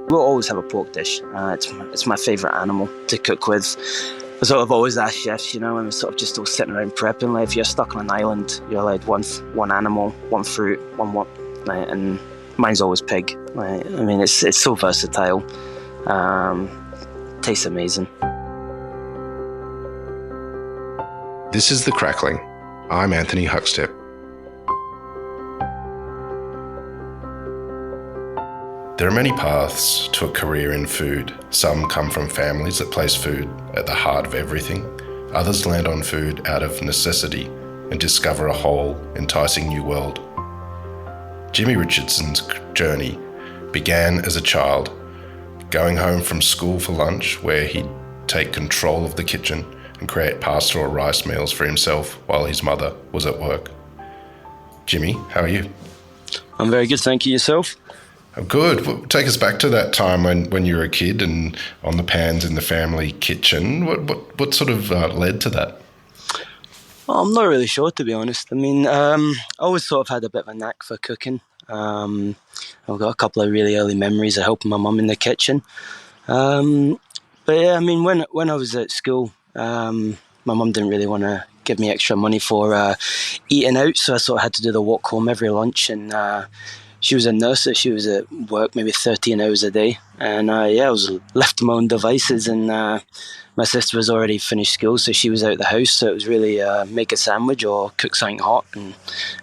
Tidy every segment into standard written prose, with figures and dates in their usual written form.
We'll always have a pork dish. It's my favourite animal to cook with. I sort of always ask chefs, when we're sort of just all sitting around prepping, like, if you're stuck on an island, you're allowed one animal, one fruit, one what, like, and mine's always pig. Like, I mean, it's so versatile. Tastes amazing. This is The Crackling. I'm Anthony Huckstep. There are many paths to a career in food. Some come from families that place food at the heart of everything. Others land on food out of necessity and discover a whole, enticing new world. Jimmy Richardson's journey began as a child, going home from school for lunch, where he'd take control of the kitchen and create pasta or rice meals for himself while his mother was at work. Jimmy, how are you? I'm very good, thank you. Yourself? Oh, good. Well, take us back to that time when you were a kid and on the pans in the family kitchen. What sort of led to that? Well, I'm not really sure, to be honest. I mean, I always sort of had a bit of a knack for cooking. I've got a couple of really early memories of helping my mum in the kitchen. But yeah, I mean, when I was at school, my mum didn't really want to give me extra money for eating out, so I sort of had to do the walk home every lunch. And she was a nurse, so she was at work maybe 13 hours a day. And I was left to my own devices, and my sister was already finished school, so she was out of the house. So it was really make a sandwich or cook something hot, and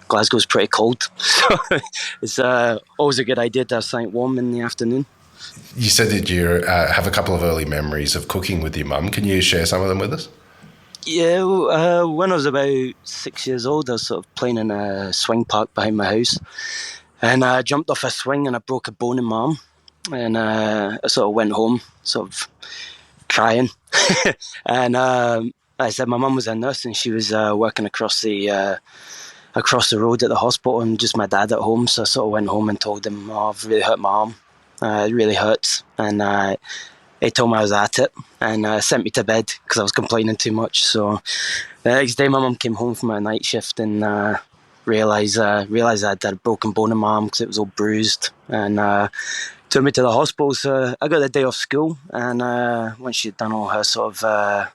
Glasgow's pretty cold. So it's always a good idea to have something warm in the afternoon. You said that you have a couple of early memories of cooking with your mum. Can you share some of them with us? Yeah, when I was about 6 years old, I was sort of playing in a swing park behind my house. And I jumped off a swing and I broke a bone in my arm. And I sort of went home, sort of crying. And I said my mum was a nurse and she was working across the road at the hospital, and just my dad at home. So I sort of went home and told him, I've really hurt my arm. It really hurts. And he told me I was at it and sent me to bed because I was complaining too much. So the next day my mum came home from her night shift and realised I had a broken bone in my arm because it was all bruised, and took me to the hospital. So I got the day off school, and once she'd done all her sort of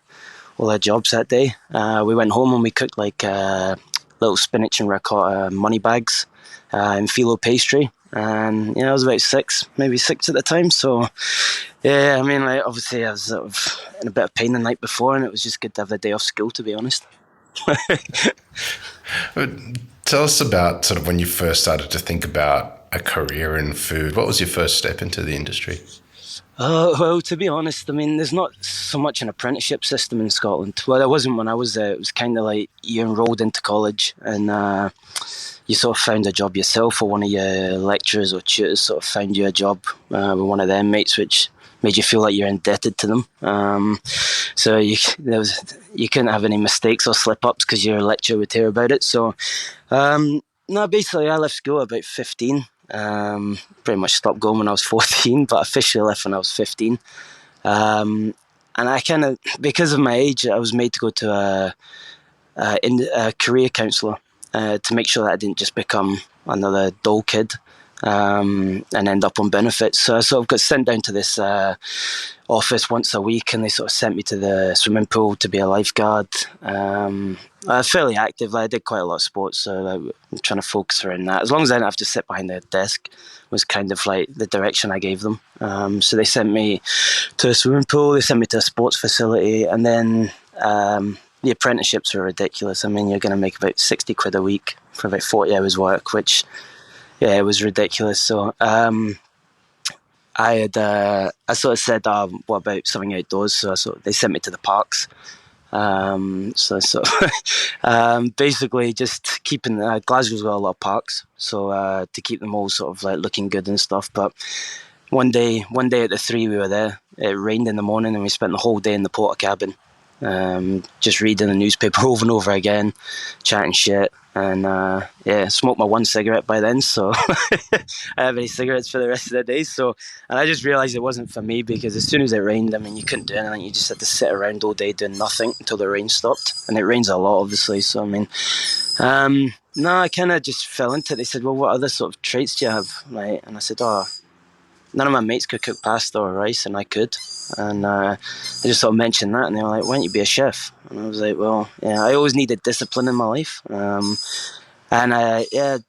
all her jobs that day, we went home and we cooked like little spinach and ricotta money bags and phyllo pastry. And I was about maybe six at the time. So yeah, I mean, like, obviously I was sort of in a bit of pain the night before, and it was just good to have the day off school, to be honest. Tell us about sort of when you first started to think about a career in food. What was your first step into the industry? Well, to be honest, I mean, there's not so much an apprenticeship system in Scotland. Well, there wasn't when I was there. It was kind of like you enrolled into college and you sort of found a job yourself, or one of your lecturers or tutors sort of found you a job with one of their mates, which made you feel like you're indebted to them. So you couldn't have any mistakes or slip-ups because your lecturer would hear about it. So, no, basically I left school at about 15. Pretty much stopped going when I was 14, but officially left when I was 15. And I kind of, because of my age, I was made to go to a career counsellor to make sure that I didn't just become another dull kid and end up on benefits. So I sort of got sent down to this office once a week, and they sort of sent me to the swimming pool to be a lifeguard. I was fairly active. I did quite a lot of sports, so I'm trying to focus around that. As long as I didn't have to sit behind the desk was kind of like the direction I gave them. So they sent me to a swimming pool, they sent me to a sports facility, and then the apprenticeships were ridiculous. I mean, you're going to make about 60 quid a week for about 40 hours work, which, yeah, it was ridiculous. So I sort of said, what about something outdoors? So they sent me to the parks. Basically just keeping Glasgow's got a lot of parks, so to keep them all sort of like looking good and stuff. But one day at the 3 we were there, it rained in the morning and we spent the whole day in the porta cabin, just reading the newspaper over and over again, chatting shit. And smoked my one cigarette by then, so I didn't have any cigarettes for the rest of the day. So, and I just realised it wasn't for me, because as soon as it rained, I mean, you couldn't do anything. You just had to sit around all day doing nothing until the rain stopped. And it rains a lot, obviously. So, I mean, no, I kind of just fell into it. They said, well, what other sort of traits do you have? Right? And I said, none of my mates could cook pasta or rice, and I could. And I just sort of mentioned that, and they were like, "Why don't you be a chef?" And I was like, "Well, yeah, I always needed discipline in my life." And I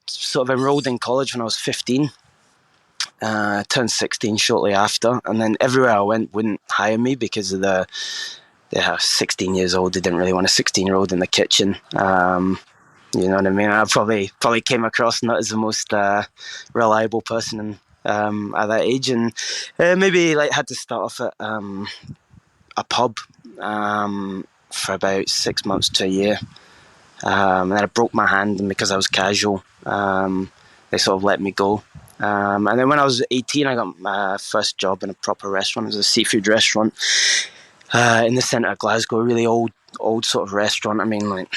sort of enrolled in college when I was 15. Turned 16 shortly after, and then everywhere I went wouldn't hire me because of the 16 years old. They didn't really want a 16-year-old in the kitchen. You know what I mean? I probably came across not as the most reliable person at that age, and maybe like had to start off at a pub for about 6 months to a year. And then I broke my hand, and because I was casual, they sort of let me go. And then when I was 18, I got my first job in a proper restaurant. It was a seafood restaurant in the centre of Glasgow, a really old sort of restaurant. I mean, like,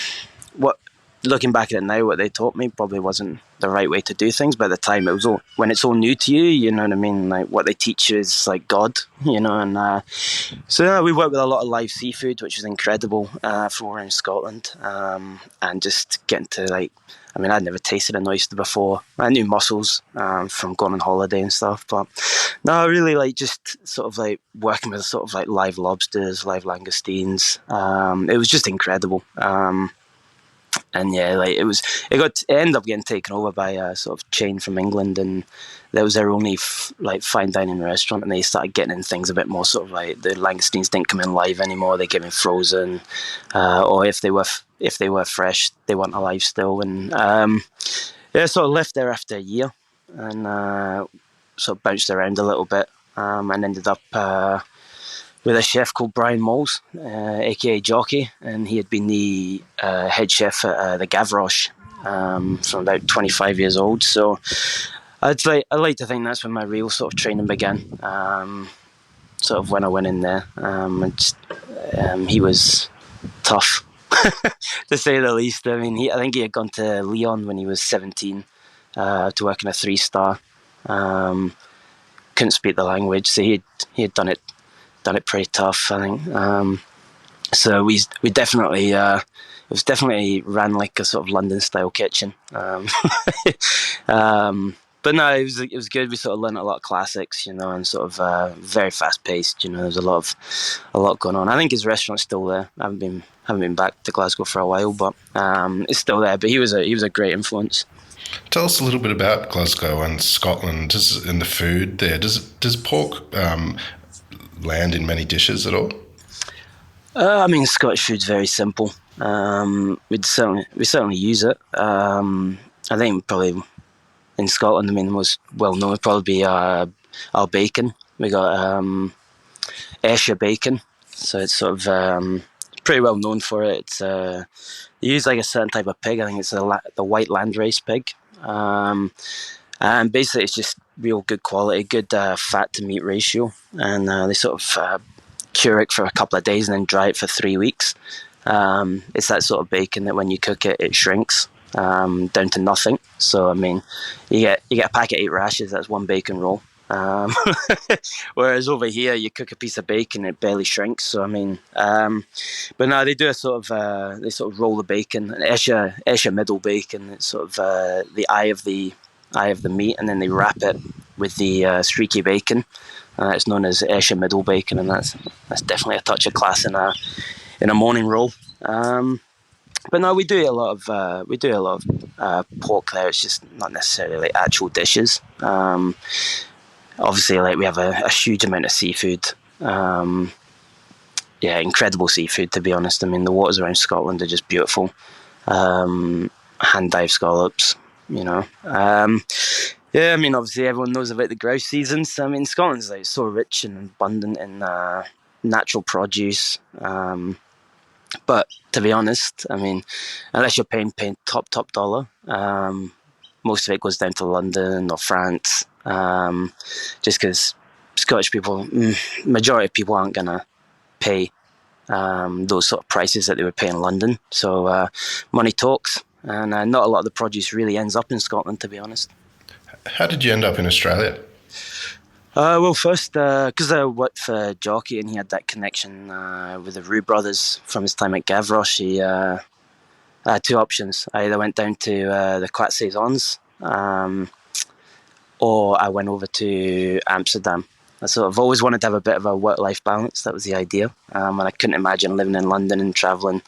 what looking back at it now, what they taught me probably wasn't the right way to do things. But at the time, it was when it's all new to you, you know what I mean? Like, what they teach you is like God, you know. And so we worked with a lot of live seafood, which was incredible for we're in Scotland. And just getting to like, I mean, I'd never tasted an oyster before. I knew mussels from going on holiday and stuff, but no, I really like just sort of like working with sort of like live lobsters, live langoustines. It was just incredible. And yeah, like it ended up getting taken over by a sort of chain from England, and that was their only like fine dining restaurant, and they started getting in things a bit more sort of like the langoustines didn't come in live anymore; they came in frozen, or if they were fresh, they weren't alive still. And yeah, sort of left there after a year, and sort of bounced around a little bit, and ended up with a chef called Brian Moles, aka Jockey, and he had been the head chef at the Gavroche from about 25 years old. So I'd like to think that's when my real sort of training began. Sort of when I went in there, he was tough, to say the least. I mean, I think he had gone to Lyon when he was 17 to work in a 3-star. Couldn't speak the language, so he had done it pretty tough, I think. So we definitely it was definitely ran like a sort of London style kitchen. But no, it was good. We sort of learned a lot of classics, you know, and sort of very fast paced. You know, there's a lot going on. I think his restaurant's still there. I haven't been back to Glasgow for a while, but it's still there. But he was a great influence. Tell us a little bit about Glasgow and Scotland and the food there. Does pork land in many dishes at all? I mean, Scottish food's very simple. We certainly use it. I think probably in Scotland, I mean, the most well known would probably be our bacon. We got Ayrshire bacon, so it's sort of pretty well known for it. It's they use like a certain type of pig. I think it's the white landrace pig, and basically it's just real good quality, good fat to meat ratio, and they sort of cure it for a couple of days and then dry it for 3 weeks. It's that sort of bacon that when you cook it, it shrinks down to nothing. So I mean, you get a pack of 8 rashers. That's one bacon roll. Whereas over here, you cook a piece of bacon, it barely shrinks. So I mean, but no, they do a sort of they sort of roll the bacon, an Ayrshire middle bacon. It's sort of the eye of the meat, and then they wrap it with the streaky bacon. It's known as Ayrshire middle bacon, and that's definitely a touch of class in a morning roll. But no, we do a lot of pork there. It's just not necessarily like actual dishes. Obviously, like we have a huge amount of seafood. Incredible seafood, to be honest. I mean, the waters around Scotland are just beautiful. Hand dive scallops, you know. I mean, obviously everyone knows about the grouse seasons. I mean, Scotland's like so rich and abundant in natural produce. But to be honest, I mean, unless you're paying top dollar, most of it goes down to London or France. Just because Scottish people, majority of people aren't gonna pay those sort of prices that they would pay in London. So money talks, and not a lot of the produce really ends up in Scotland, to be honest. How did you end up in Australia? Well, first, because I worked for Jockey and he had that connection with the Roux brothers from his time at Gavroche, he had 2 options. I either went down to the Quatre Saisons, or I went over to Amsterdam. I sort of always wanted to have a bit of a work-life balance. That was the idea. And I couldn't imagine living in London and travelling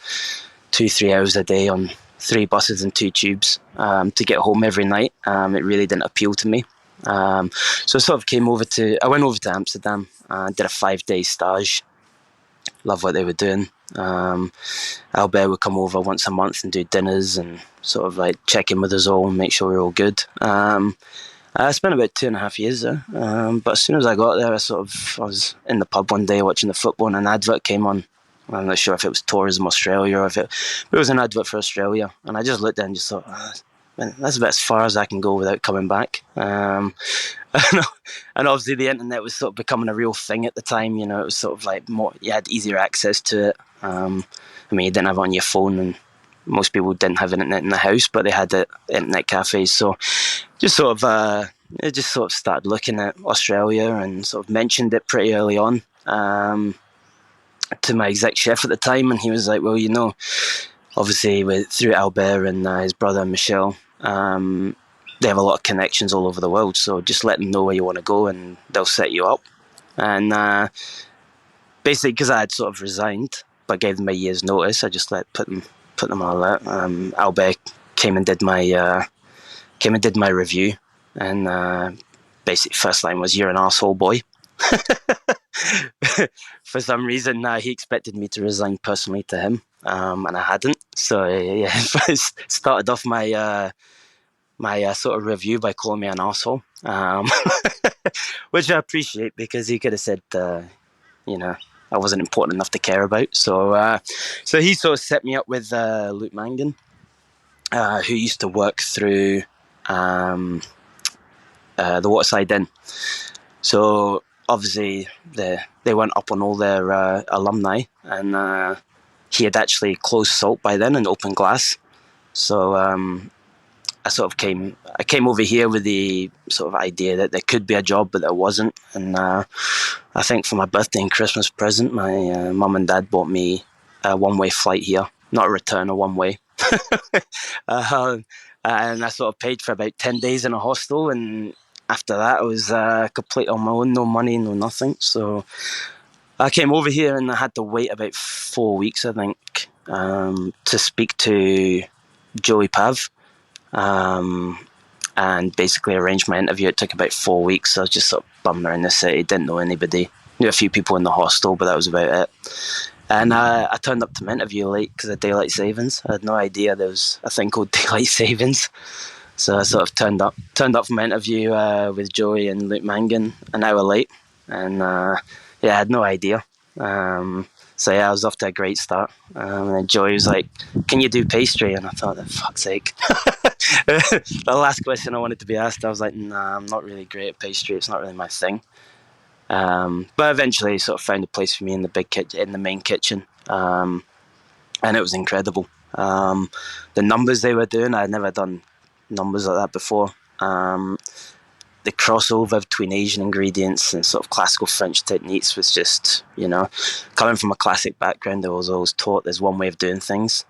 2-3 hours a day on 3 buses and 2 tubes to get home every night. It really didn't appeal to me. So I sort of I went over to Amsterdam and did a 5-day stage. Love what they were doing. Albert would come over once a month and do dinners and sort of like check in with us all and make sure we're all good. I spent about 2.5 years there, but as soon as I got there, I was in the pub one day watching the football and an advert came on. I'm not sure if it was Tourism Australia or but it was an advert for Australia, and I just looked at it and just thought, man, that's about as far as I can go without coming back. And obviously the internet was sort of becoming a real thing at the time. You know, it was sort of like more, you had easier access to it. I mean, you didn't have it on your phone, and most people didn't have internet in the house, but they had the internet cafes. So just sort of, I just sort of started looking at Australia and sort of mentioned it pretty early on to my exec chef at the time, and he was like, well, you know, obviously through Albert and his brother Michel, they have a lot of connections all over the world, so just let them know where you want to go and they'll set you up. And basically, because I had sort of resigned but gave them a year's notice, I just put them all out. Albert came and did my review, and basically first line was, "You're an arsehole, boy." For some reason, he expected me to resign personally to him, and I hadn't. So yeah, I started off my sort of review by calling me an arsehole, which I appreciate, because he could have said, you know, I wasn't important enough to care about. So he sort of set me up with Luke Mangan, who used to work through the Waterside Inn. So obviously they went up on all their alumni, and he had actually closed Salt by then and opened Glass. So I came over here with the sort of idea that there could be a job, but there wasn't. And I think for my birthday and Christmas present, my mum and dad bought me a one-way flight here, not a return, a one-way. And I sort of paid for about 10 days in a hostel, and after that I was complete on my own, no money, no nothing. So I came over here and I had to wait about 4 weeks, I think, to speak to Joey Pav. And basically arranged my interview. It took about 4 weeks. So I was just sort of bummed around the city, didn't know anybody, knew a few people in the hostel, but that was about it. And I turned up to my interview late because of daylight savings. I had no idea there was a thing called daylight savings. So I sort of turned up for my interview with Joey and Luke Mangan an hour late, and I had no idea. So I was off to a great start. And then Joey was like, "Can you do pastry?" And I thought, for fuck's sake. The last question I wanted to be asked, I was like, "Nah, I'm not really great at pastry. It's not really my thing." But eventually, sort of found a place for me in the main kitchen, and it was incredible. The numbers they were doing, I had never done numbers like that before. The crossover between Asian ingredients and sort of classical French techniques was just, coming from a classic background, I was always taught there's one way of doing things,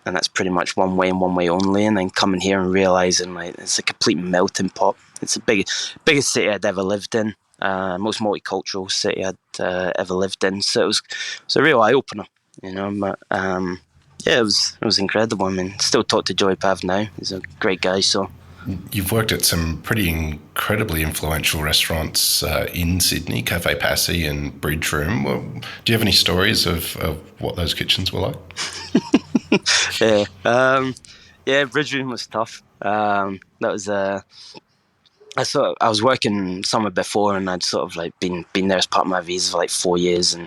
and that's pretty much one way and one way only. And then coming here and realizing like it's a complete melting pot. It's the biggest city I'd ever lived in, most multicultural city I'd ever lived in. So it was a real eye opener, But it was incredible. I mean, still talk to Joey Pav now. He's a great guy. So. You've worked at some pretty incredibly influential restaurants in Sydney, Cafe Passy and Bridge Room. Well, do you have any stories of what those kitchens were like? Bridge Room was tough. That was I was working somewhere before, and I'd sort of like been there as part of my visa for like 4 years, and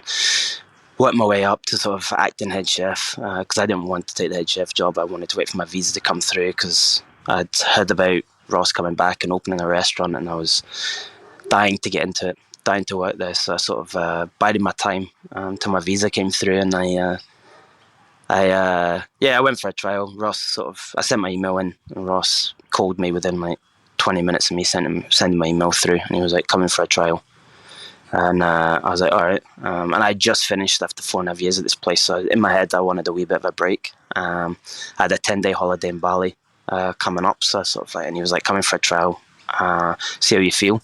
worked my way up to sort of acting head chef because I didn't want to take the head chef job. I wanted to wait for my visa to come through because I'd heard about Ross coming back and opening a restaurant, and I was dying to get into it, dying to work there. So I sort of bided my time till my visa came through, and I went for a trial. I sent my email in, and Ross called me within like 20 minutes of me sending my email through, and he was like, "Come in for a trial." And I was like, all right. And I just finished after 4.5 years at this place, so in my head I wanted a wee bit of a break. I had a 10-day holiday in Bali coming up, so I sort of like, and he was like, "Come in for a trial." see how you feel.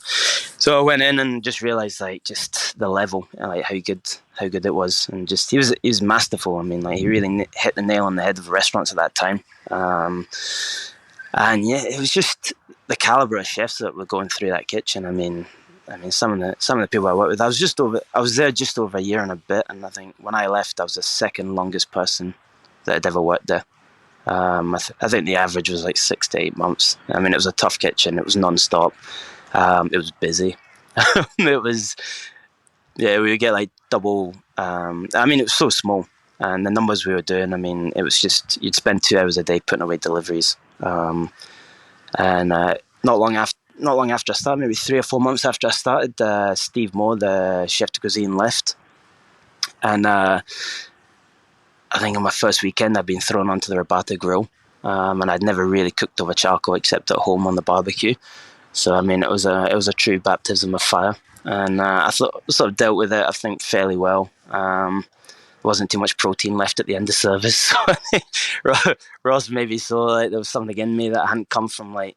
So I went in and just realised like just the level, like how good it was, and just he was masterful. I mean, like he really hit the nail on the head of restaurants at that time. And yeah, it was just the caliber of chefs that were going through that kitchen. I mean, some of the people I worked with. I was there just over a year and a bit, and I think when I left, I was the second longest person that had ever worked there. I think the average was like 6 to 8 months. I mean, it was a tough kitchen. It was non-stop. It was busy. It was, yeah, we would get like double. I mean, it was so small, and the numbers we were doing. I mean, it was just you'd spend 2 hours a day putting away deliveries. And not long after I started, maybe 3 or 4 months after I started, Steve Moore, the chef de cuisine, left, and I think on my first weekend I'd been thrown onto the Rabata grill, and I'd never really cooked over charcoal except at home on the barbecue. So I mean, it was a true baptism of fire, and I sort of dealt with it, I think, fairly well. There wasn't too much protein left at the end of service, so Ross maybe saw like there was something in me that I hadn't come from like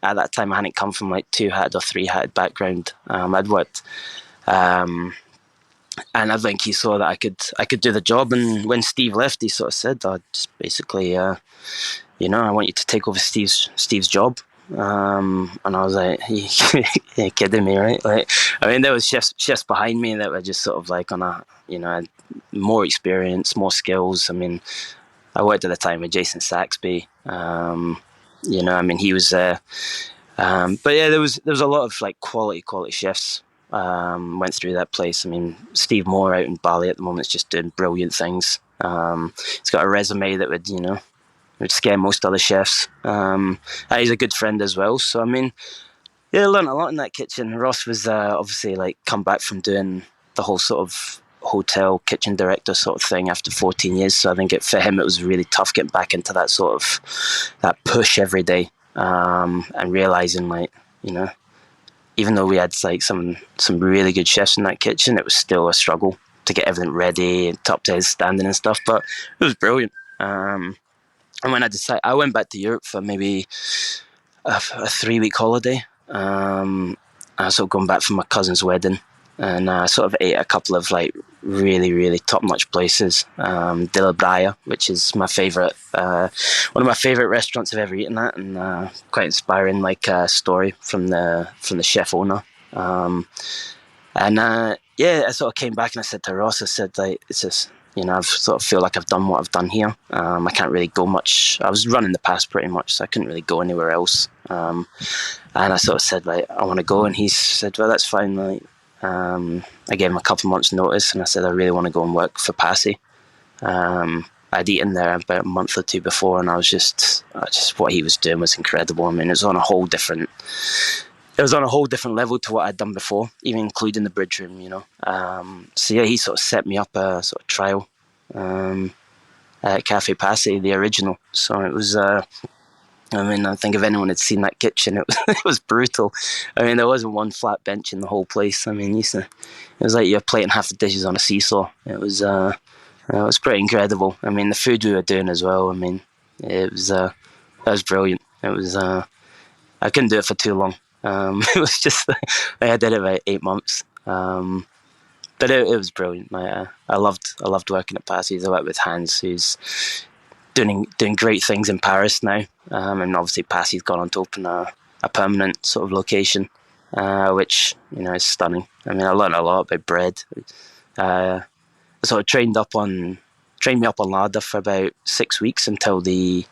at that time. I hadn't come from like 2-hatted or 3-hatted background. I'd worked. And I think he saw that I could do the job. And when Steve left, he sort of said, just basically, I want you to take over Steve's job. And I was like, you're kidding me, right? Like, I mean, there was chefs behind me that were just sort of like on a, more experience, more skills. I mean, I worked at the time with Jason Saxby. I mean, he was there. But yeah, there was a lot of like quality chefs. Went through that place. I mean, Steve Moore out in Bali at the moment is just doing brilliant things. He's got a resume that would scare most other chefs. He's a good friend as well. So I mean, yeah, I learned a lot in that kitchen. Ross was obviously like come back from doing the whole sort of hotel kitchen director sort of thing after 14 years. So I think for him it was really tough getting back into that sort of that push every day, and realizing like even though we had like some really good chefs in that kitchen, it was still a struggle to get everything ready and up to his standing and stuff. But it was brilliant. And when I went back to Europe for maybe a 3-week holiday. I sort of going back from my cousin's wedding, and I sort of ate a couple of like really, really top-notch places. De La Braya, which is my favourite, one of my favourite restaurants I've ever eaten at, and quite inspiring like story from the chef owner. I sort of came back and I said to Ross, I said like, it's just, I sort of feel like I've done what I've done here. I can't really go much. I was running the pass pretty much, so I couldn't really go anywhere else. And I sort of said like, I want to go, and he said, well, that's fine. Like, I gave him a couple of months' notice, and I said I really want to go and work for Passy. I'd eaten there about a month or two before, and I just what he was doing was incredible. I mean, it was on a whole different level to what I'd done before, even including the bridge room. So yeah, he sort of set me up a sort of trial at Cafe Passy, the original. So it was. I think if anyone had seen that kitchen, it was brutal. I mean, there wasn't one flat bench in the whole place. I mean, it was like you're plating half the dishes on a seesaw. It was pretty incredible. I mean, the food we were doing as well. I mean, it was brilliant. It was. I couldn't do it for too long. It was just I did it about 8 months. But it was brilliant. I loved working at Passy's. I worked with Hans, who's doing great things in Paris now, and obviously Passy's gone on to open a permanent sort of location, which is stunning. I mean, I learned a lot about bread. I sort of trained me up on larder for about 6 weeks until the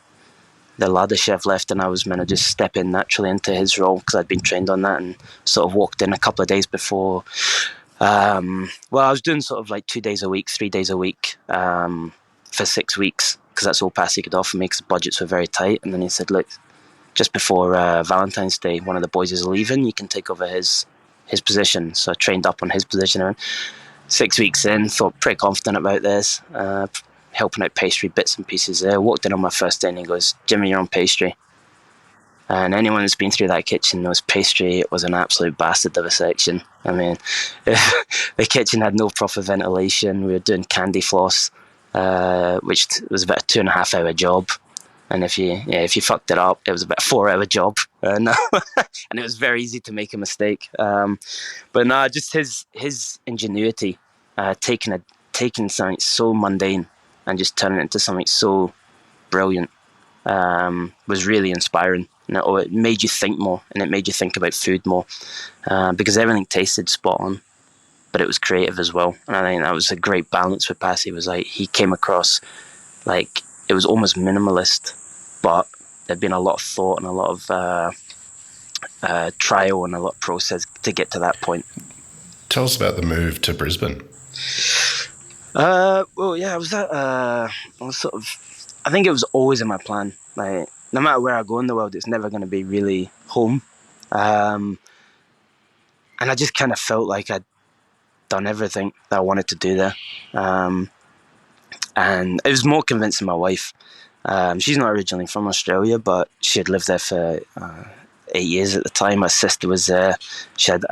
larder chef left, and I was meant to just step in naturally into his role because I'd been trained on that, and sort of walked in a couple of days before. I was doing sort of like 2 days a week, 3 days a week for 6 weeks, because that's all Passy could offer me because the budgets were very tight. And then he said, look, just before Valentine's Day, one of the boys is leaving, you can take over his position. So I trained up on his position. And 6 weeks in, thought pretty confident about this, helping out pastry bits and pieces there. Walked in on my first day and he goes, Jimmy, you're on pastry. And anyone that's been through that kitchen knows pastry was an absolute bastard of a section. I mean, the kitchen had no proper ventilation. We were doing candy floss, which was about a 2.5 hour job. And if you fucked it up, it was about a 4 hour job. and and it was very easy to make a mistake. But no, just his ingenuity, taking something so mundane and just turning it into something so brilliant, was really inspiring. And it made you think more, and it made you think about food more, because everything tasted spot on, but it was creative as well. And I think that was a great balance with Passy. It was like he came across like it was almost minimalist, but there'd been a lot of thought and a lot of trial and a lot of process to get to that point. Tell us about the move to Brisbane. Well, yeah, I was sort of, I think it was always in my plan. Like, no matter where I go in the world, it's never going to be really home. And I just kind of felt like I'd done everything that I wanted to do there. And it was more convincing my wife. She's not originally from Australia, but she had lived there for 8 years at the time. My sister was there. She had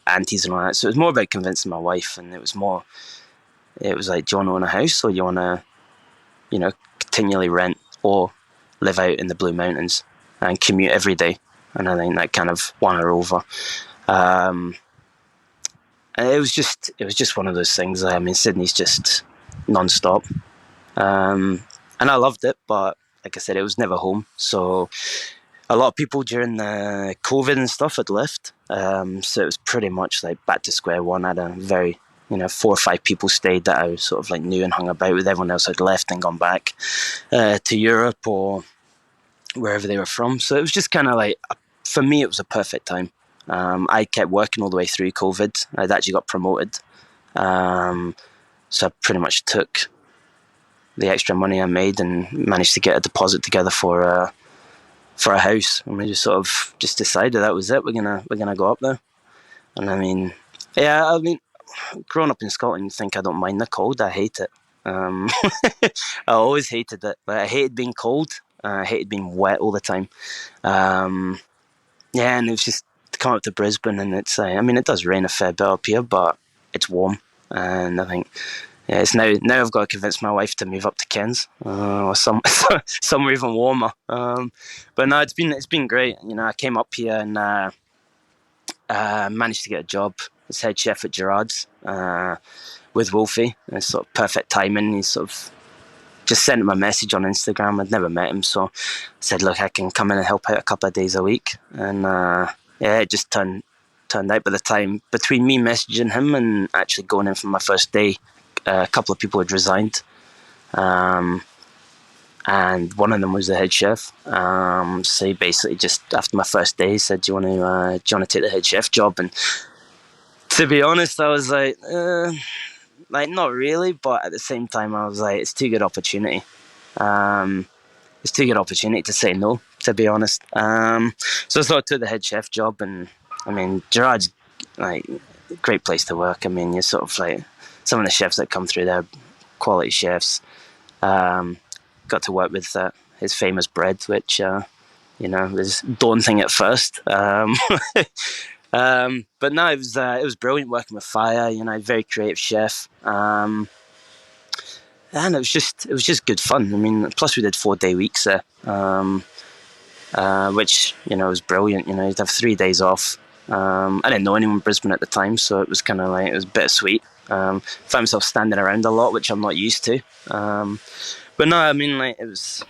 aunties and all that. So it was more about convincing my wife, and it was like, do you want to own a house, or do you want to, continually rent or live out in the Blue Mountains and commute every day? And I think that kind of won her over. And it was just one of those things. I mean, Sydney's just non-stop. And I loved it, but like I said, it was never home. So a lot of people during the COVID and stuff had left. So it was pretty much like back to square one. I had a very, 4 or 5 people stayed that I sort of like knew and hung about with. Everyone else had left and gone back to Europe or wherever they were from. So it was just kind of like, for me, it was a perfect time. I kept working all the way through COVID. I'd actually got promoted. So I pretty much took the extra money I made and managed to get a deposit together for a house. And we just sort of just decided that was it. We're gonna go up there. And I mean, growing up in Scotland, you think I don't mind the cold. I hate it. I always hated it. But I hated being cold. I hated being wet all the time. And it was just to come up to Brisbane, and it's. It does rain a fair bit up here, but it's warm, and I think. Yeah, it's now I've got to convince my wife to move up to Cairns or somewhere even warmer. But no, it's been great. I came up here and managed to get a job as head chef at Gerard's with Wolfie. It's sort of perfect timing. He sort of just sent him a message on Instagram. I'd never met him, so I said, "Look, I can come in and help out a couple of days a week." And it just turned out by the time between me messaging him and actually going in for my first day. A couple of people had resigned, and one of them was the head chef. So he basically just after my first day, he said, "Do you want to take the head chef job?" And to be honest, I was like not really, but at the same time, I was like, it's too good opportunity. It's too good opportunity to say no. To be honest, so I sort of took the head chef job, and I mean, Gerard's like a great place to work. I mean, you're sort of like. Some of the chefs that come through there, quality chefs. Got to work with his famous bread, which was daunting at first. But no, it was brilliant working with fire. Very creative chef, and it was just good fun. I mean, plus we did 4-day weeks there, which was brilliant. You'd have 3 days off. I didn't know anyone in Brisbane at the time, so it was kind of like it was bittersweet. Found myself standing around a lot, which I'm not used to. But no, I mean, like it was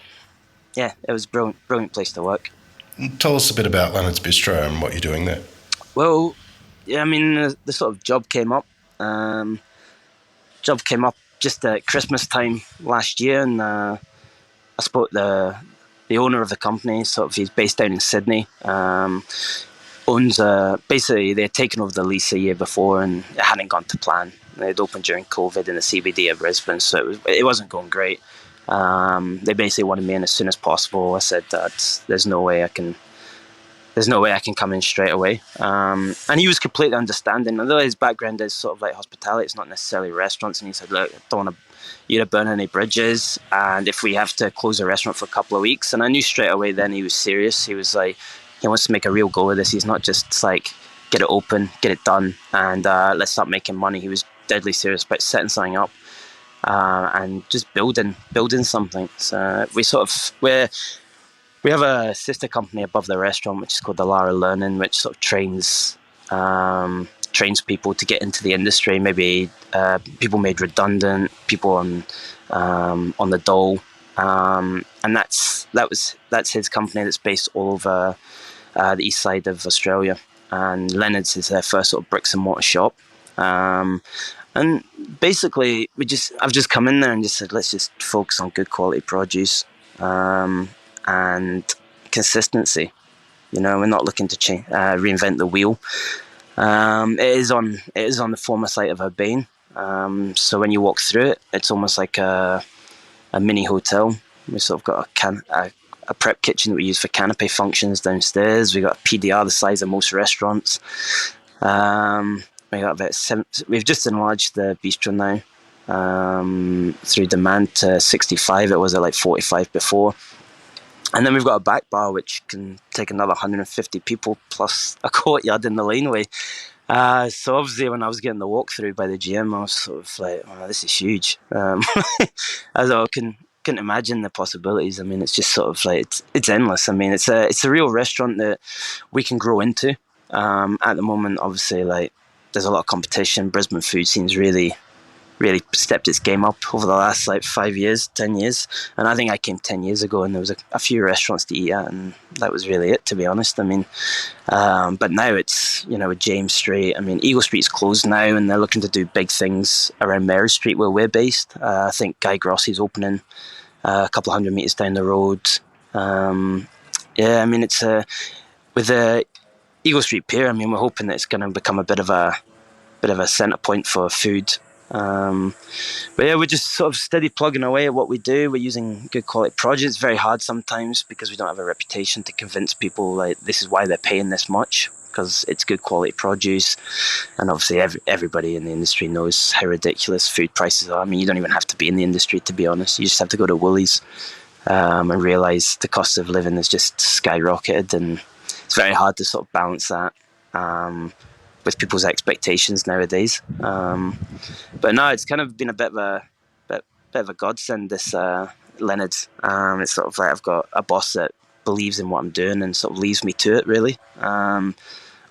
brilliant place to work. Tell us a bit about Leonard's Bistro and what you're doing there. Well, yeah, I mean, the sort of job came up. Just at Christmas time last year, and I spoke to the owner of the company. Sort of, he's based down in Sydney. Owns basically they'd taken over the lease a year before, and it hadn't gone to plan. They'd opened during COVID in the CBD of Brisbane, so it wasn't going great. They basically wanted me in as soon as possible. I said that there's no way I can come in straight away. And he was completely understanding. Although his background is sort of like hospitality, it's not necessarily restaurants. And he said, "Look, I don't want you to burn any bridges. And if we have to close a restaurant for a couple of weeks," and I knew straight away then he was serious. He was like, he wants to make a real go of this. He's not just like get it open, get it done, and let's start making money. He was deadly serious about setting something up and just building something. So we're We have a sister company above the restaurant, which is called the Lara Learning, which sort of trains people to get into the industry. Maybe people made redundant, people on the dole, and that's his company that's based all over the east side of Australia. And Leonard's is their first sort of bricks and mortar shop. And basically, I've just come in there and just said, let's just focus on good quality produce and consistency. We're not looking to reinvent the wheel. It is on the former site of Urbane. So when you walk through it, it's almost like a mini hotel. We've sort of got a prep kitchen that we use for canapé functions downstairs. We got a PDR the size of most restaurants. We got about 7. We've just enlarged the bistro now through demand to 65. It was at like 45 before. And then we've got a back bar which can take another 150 people plus a courtyard in the laneway. So obviously when I was getting the walkthrough by the GM, I was sort of like, oh, this is huge. I couldn't imagine the possibilities. I mean, it's just sort of like, it's endless. I mean, it's a real restaurant that we can grow into. At the moment, obviously, like, there's a lot of competition. Brisbane food scene's really stepped its game up over the last like 5 years, 10 years. And I think I came 10 years ago and there was a few restaurants to eat at, and that was really it, to be honest. I mean, but now it's, with James Street, I mean, Eagle Street's closed now and they're looking to do big things around Mary Street where we're based. I think Guy Grossi's opening a couple of 100 metres down the road. I mean, it's with the Eagle Street Pier, I mean, we're hoping that it's going to become a bit of a centre point for food. But yeah, we're just sort of steady plugging away at what we do. We're using good quality produce. It's very hard sometimes because we don't have a reputation to convince people like this is why they're paying this much, because it's good quality produce. And obviously everybody in the industry knows how ridiculous food prices are. I mean, you don't even have to be in the industry, to be honest. You just have to go to Woolies and realise the cost of living has just skyrocketed, and it's very hard to sort of balance that with people's expectations nowadays. But no, it's kind of been a bit of a godsend, this Leonard. It's sort of like I've got a boss that believes in what I'm doing and sort of leaves me to it, really.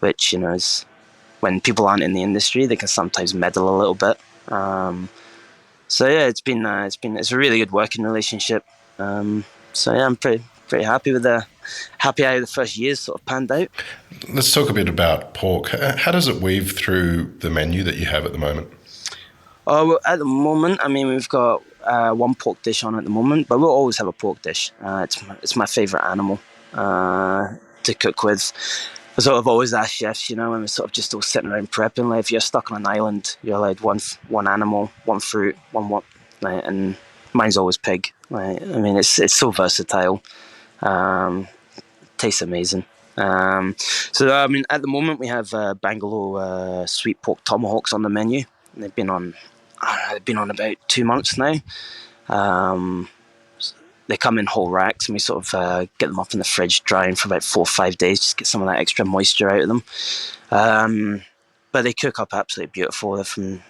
Which, is when people aren't in the industry, they can sometimes meddle a little bit. So yeah, it's a really good working relationship. So yeah, I'm pretty happy with how the first years sort of panned out. Let's talk a bit about pork. How does it weave through the menu that you have at the moment? Oh, well, at the moment, I mean, we've got one pork dish on at the moment, but we'll always have a pork dish. It's my favourite animal to cook with. I sort of always ask chefs, when we're sort of just all sitting around prepping, like if you're stuck on an island, you're allowed one animal, one fruit, like, and mine's always pig. Like, I mean, it's so versatile. Tastes amazing. So I mean, at the moment we have Bangalore sweet pork tomahawks on the menu. They've been on about 2 months now. They come in whole racks, and we sort of get them up in the fridge drying for about 4 or 5 days, just get some of that extra moisture out of them. But they cook up absolutely beautiful. They're from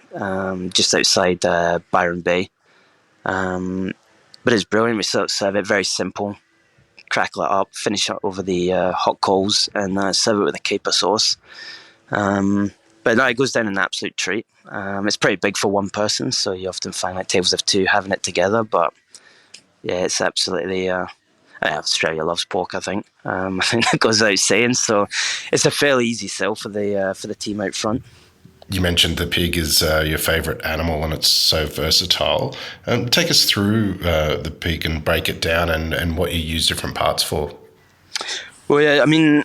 just outside Byron Bay. But it's brilliant. We sort of serve it very simple. Crackle it up, finish it over the hot coals, and serve it with a caper sauce. But no, it goes down an absolute treat. It's pretty big for one person, so you often find like tables of two having it together. But yeah, it's absolutely. Australia loves pork, I think. I think that goes without saying. So it's a fairly easy sell for the team out front. You mentioned the pig is your favourite animal and it's so versatile. Take us through the pig and break it down and what you use different parts for. Well, yeah, I mean,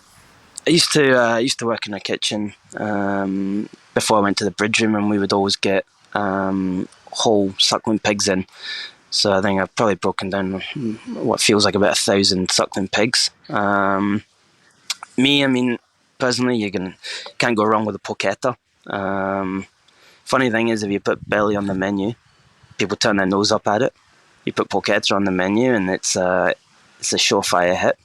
I used to work in a kitchen before I went to the bridge room, and we would always get whole suckling pigs in. So I think I've probably broken down what feels like about 1,000 suckling pigs. I mean, personally, you can't go wrong with a porchetta. Funny thing is, if you put belly on the menu, people turn their nose up at it. You put porchetta on the menu, and it's a surefire hit.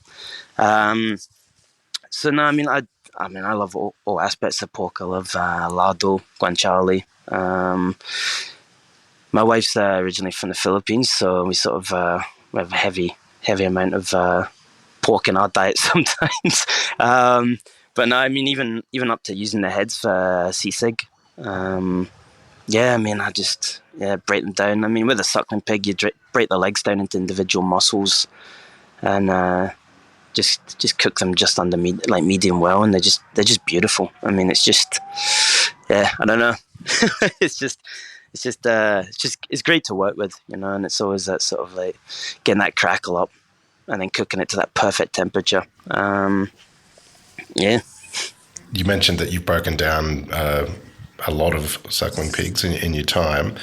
So no, I mean, I love all aspects of pork. I love lardo, guanciale. My wife's originally from the Philippines, so we sort of we have a heavy amount of pork in our diet sometimes. But no, I mean, even up to using the heads for sisig. Yeah, I mean, break them down. I mean, with a suckling pig, you break the legs down into individual muscles, and just cook them just under medium well, and they're just beautiful. I mean, it's just, yeah, I don't know. It's great to work with, and it's always that sort of like getting that crackle up and then cooking it to that perfect temperature. Yeah. You mentioned that you've broken down a lot of suckling pigs in your time.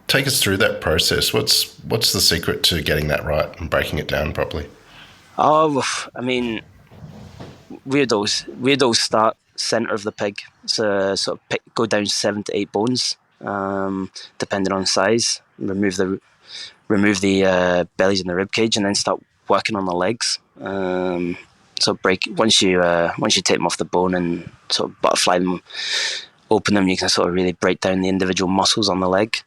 Take us through that process. What's the secret to getting that right and breaking it down properly? Oh, I mean, weirdos start center of the pig, so sort of go down 7 to 8 bones, depending on size. Remove the bellies and the rib cage, and then start working on the legs. So once you take them off the bone and sort of butterfly them, open them, you can sort of really break down the individual muscles on the leg.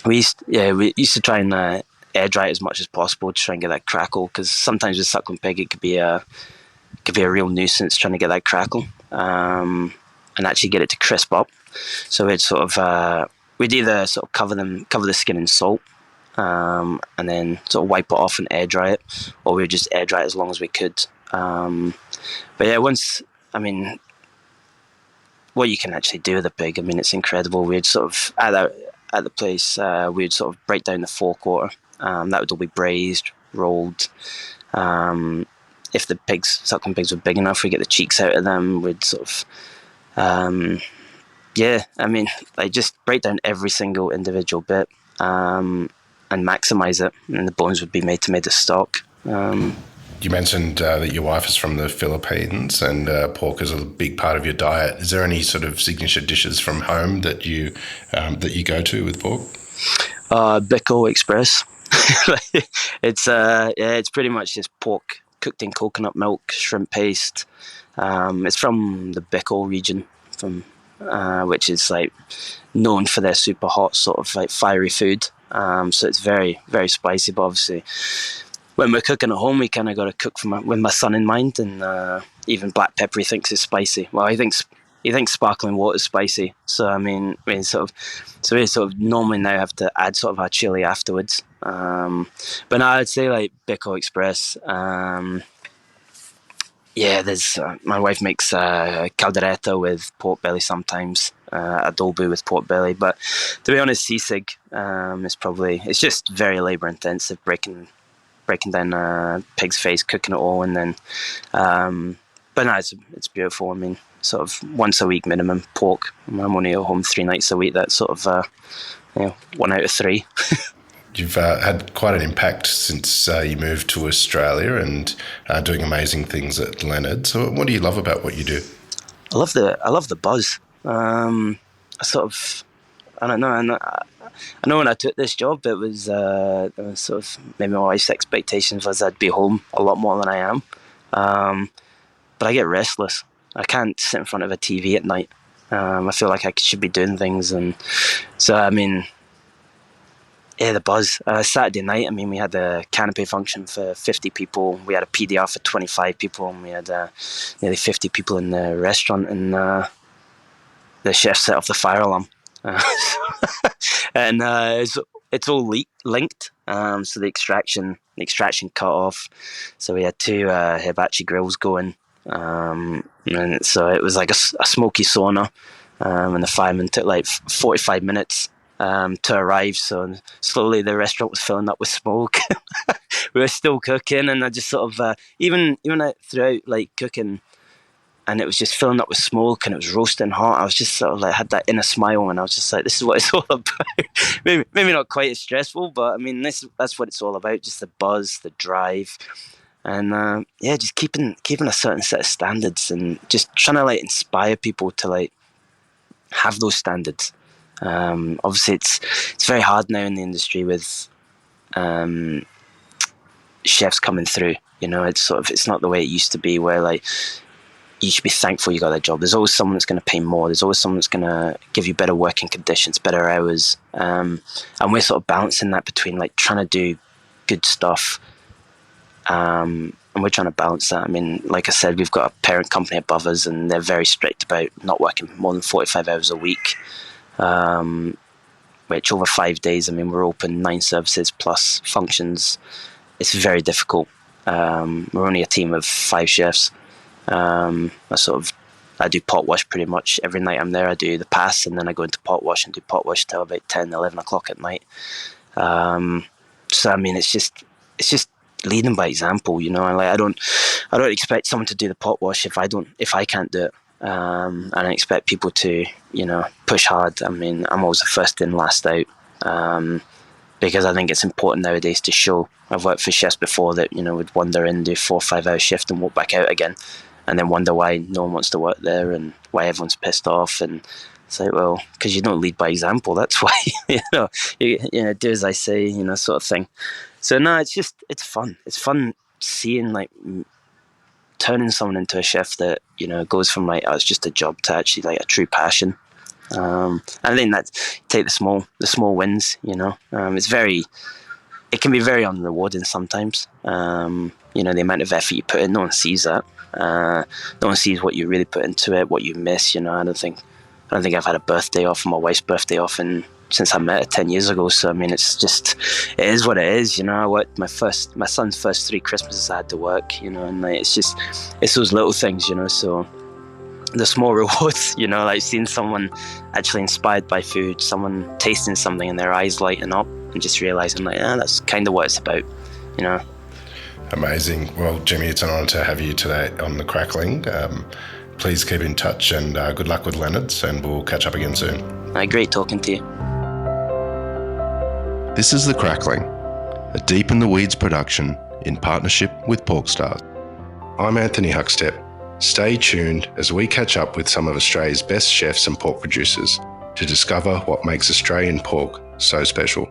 We used to try and air dry it as much as possible to try and get that crackle, because sometimes with suckling pig it could be a real nuisance trying to get that crackle and actually get it to crisp up. So we'd either sort of cover the skin in salt, and then sort of wipe it off and air dry it, or we would just air dry it as long as we could. But yeah, what you can actually do with a pig, I mean, it's incredible. We'd sort of at the place, we'd sort of break down the forequarter. That would all be braised, rolled. If the suckling pigs were big enough, we get the cheeks out of them. We'd sort of, just break down every single individual bit, and maximize it. And the bones would be made to stock. You mentioned that your wife is from the Philippines, and pork is a big part of your diet. Is there any sort of signature dishes from home that you go to with pork? Bicol Express. It's pretty much just pork cooked in coconut milk, shrimp paste. It's from the Bicol region, which is like known for their super hot sort of like fiery food. So it's very, very spicy. But obviously, when we're cooking at home, we kind of got to cook with my son in mind, and even black pepper he thinks is spicy. Well, he thinks sparkling water is spicy. So we sort of normally now have to add sort of our chili afterwards. But no, I'd say like Bicol Express. There's my wife makes caldereta with pork belly sometimes, adobo with pork belly. But to be honest, sisig it's just very labour intensive, breaking down a pig's face, cooking it all, and then. But no, it's beautiful. I mean, sort of once a week minimum pork. I'm only at home 3 nights a week. That's sort of 1 out of 3. You've had quite an impact since you moved to Australia and doing amazing things at Leonard. So what do you love about what you do? I love the buzz. I don't know. I know when I took this job, it was sort of maybe my wife's expectations was I'd be home a lot more than I am. But I get restless. I can't sit in front of a TV at night. I feel like I should be doing things, and so I mean. Yeah, the buzz. Saturday night, I mean, we had a canopy function for 50 people. We had a PDR for 25 people, and we had nearly 50 people in the restaurant, and the chef set off the fire alarm. And it's all linked, so the extraction cut off. So we had 2 hibachi grills going, and so it was like a smoky sauna, and the fireman took like 45 minutes to arrive, so slowly the restaurant was filling up with smoke. We were still cooking, and I just sort of even throughout like cooking, and it was just filling up with smoke, and it was roasting hot. I was just sort of like had that inner smile, and I was just like, this is what it's all about. maybe not quite as stressful, but I mean that's what it's all about, just the buzz, the drive, and just keeping a certain set of standards, and just trying to like inspire people to like have those standards. Obviously, it's very hard now in the industry with chefs coming through. It's not the way it used to be, where like you should be thankful you got that job. There's always someone that's going to pay more. There's always someone that's going to give you better working conditions, better hours, and we're sort of balancing that between like trying to do good stuff And we're trying to balance that. I mean, like I said, we've got a parent company above us, and they're very strict about not working more than 45 hours a week, which over 5 days, I mean, we're open 9 services plus functions. It's very difficult. We're only a team of 5 chefs. I do pot wash pretty much every night I'm there. I do the pass, and then I go into pot wash and do pot wash till about 10, 11 o'clock at night. So I mean, it's just leading by example, you know. And like, I don't expect someone to do the pot wash if I can't do it. And I expect people to, you know, push hard. I mean, I'm always the first in, last out, because I think it's important nowadays to show. I've worked for chefs before that, you know, would wander in, do 4 or 5 hour shift and walk back out again, and then wonder why no one wants to work there and why everyone's pissed off. And it's like, well, because you don't lead by example. That's why, you do as I say, you know, sort of thing. So no, it's fun. It's fun seeing, like, turning someone into a chef that, you know, goes from like, oh, it's just a job to actually like a true passion. And I think that take the small wins, you know. It can be very unrewarding sometimes. You know, the amount of effort you put in, no one sees that. No one sees what you really put into it, what you miss. You know, I don't think I've had a birthday off, my wife's birthday off, since I met her 10 years ago. So I mean, it is what it is. You know, I worked my son's first 3 Christmases I had to work. You know, and like, it's those little things. You know, so the small rewards. You know, like seeing someone actually inspired by food, someone tasting something and their eyes lighting up, and just realizing like, that's kind of what it's about. You know. Amazing. Well, Jimmy, it's an honour to have you today on the Crackling. Please keep in touch, and good luck with Leonard's, and we'll catch up again soon. Great talking to you. This is The Crackling, a Deep in the Weeds production in partnership with PorkStar. I'm Anthony Huckstep. Stay tuned as we catch up with some of Australia's best chefs and pork producers to discover what makes Australian pork so special.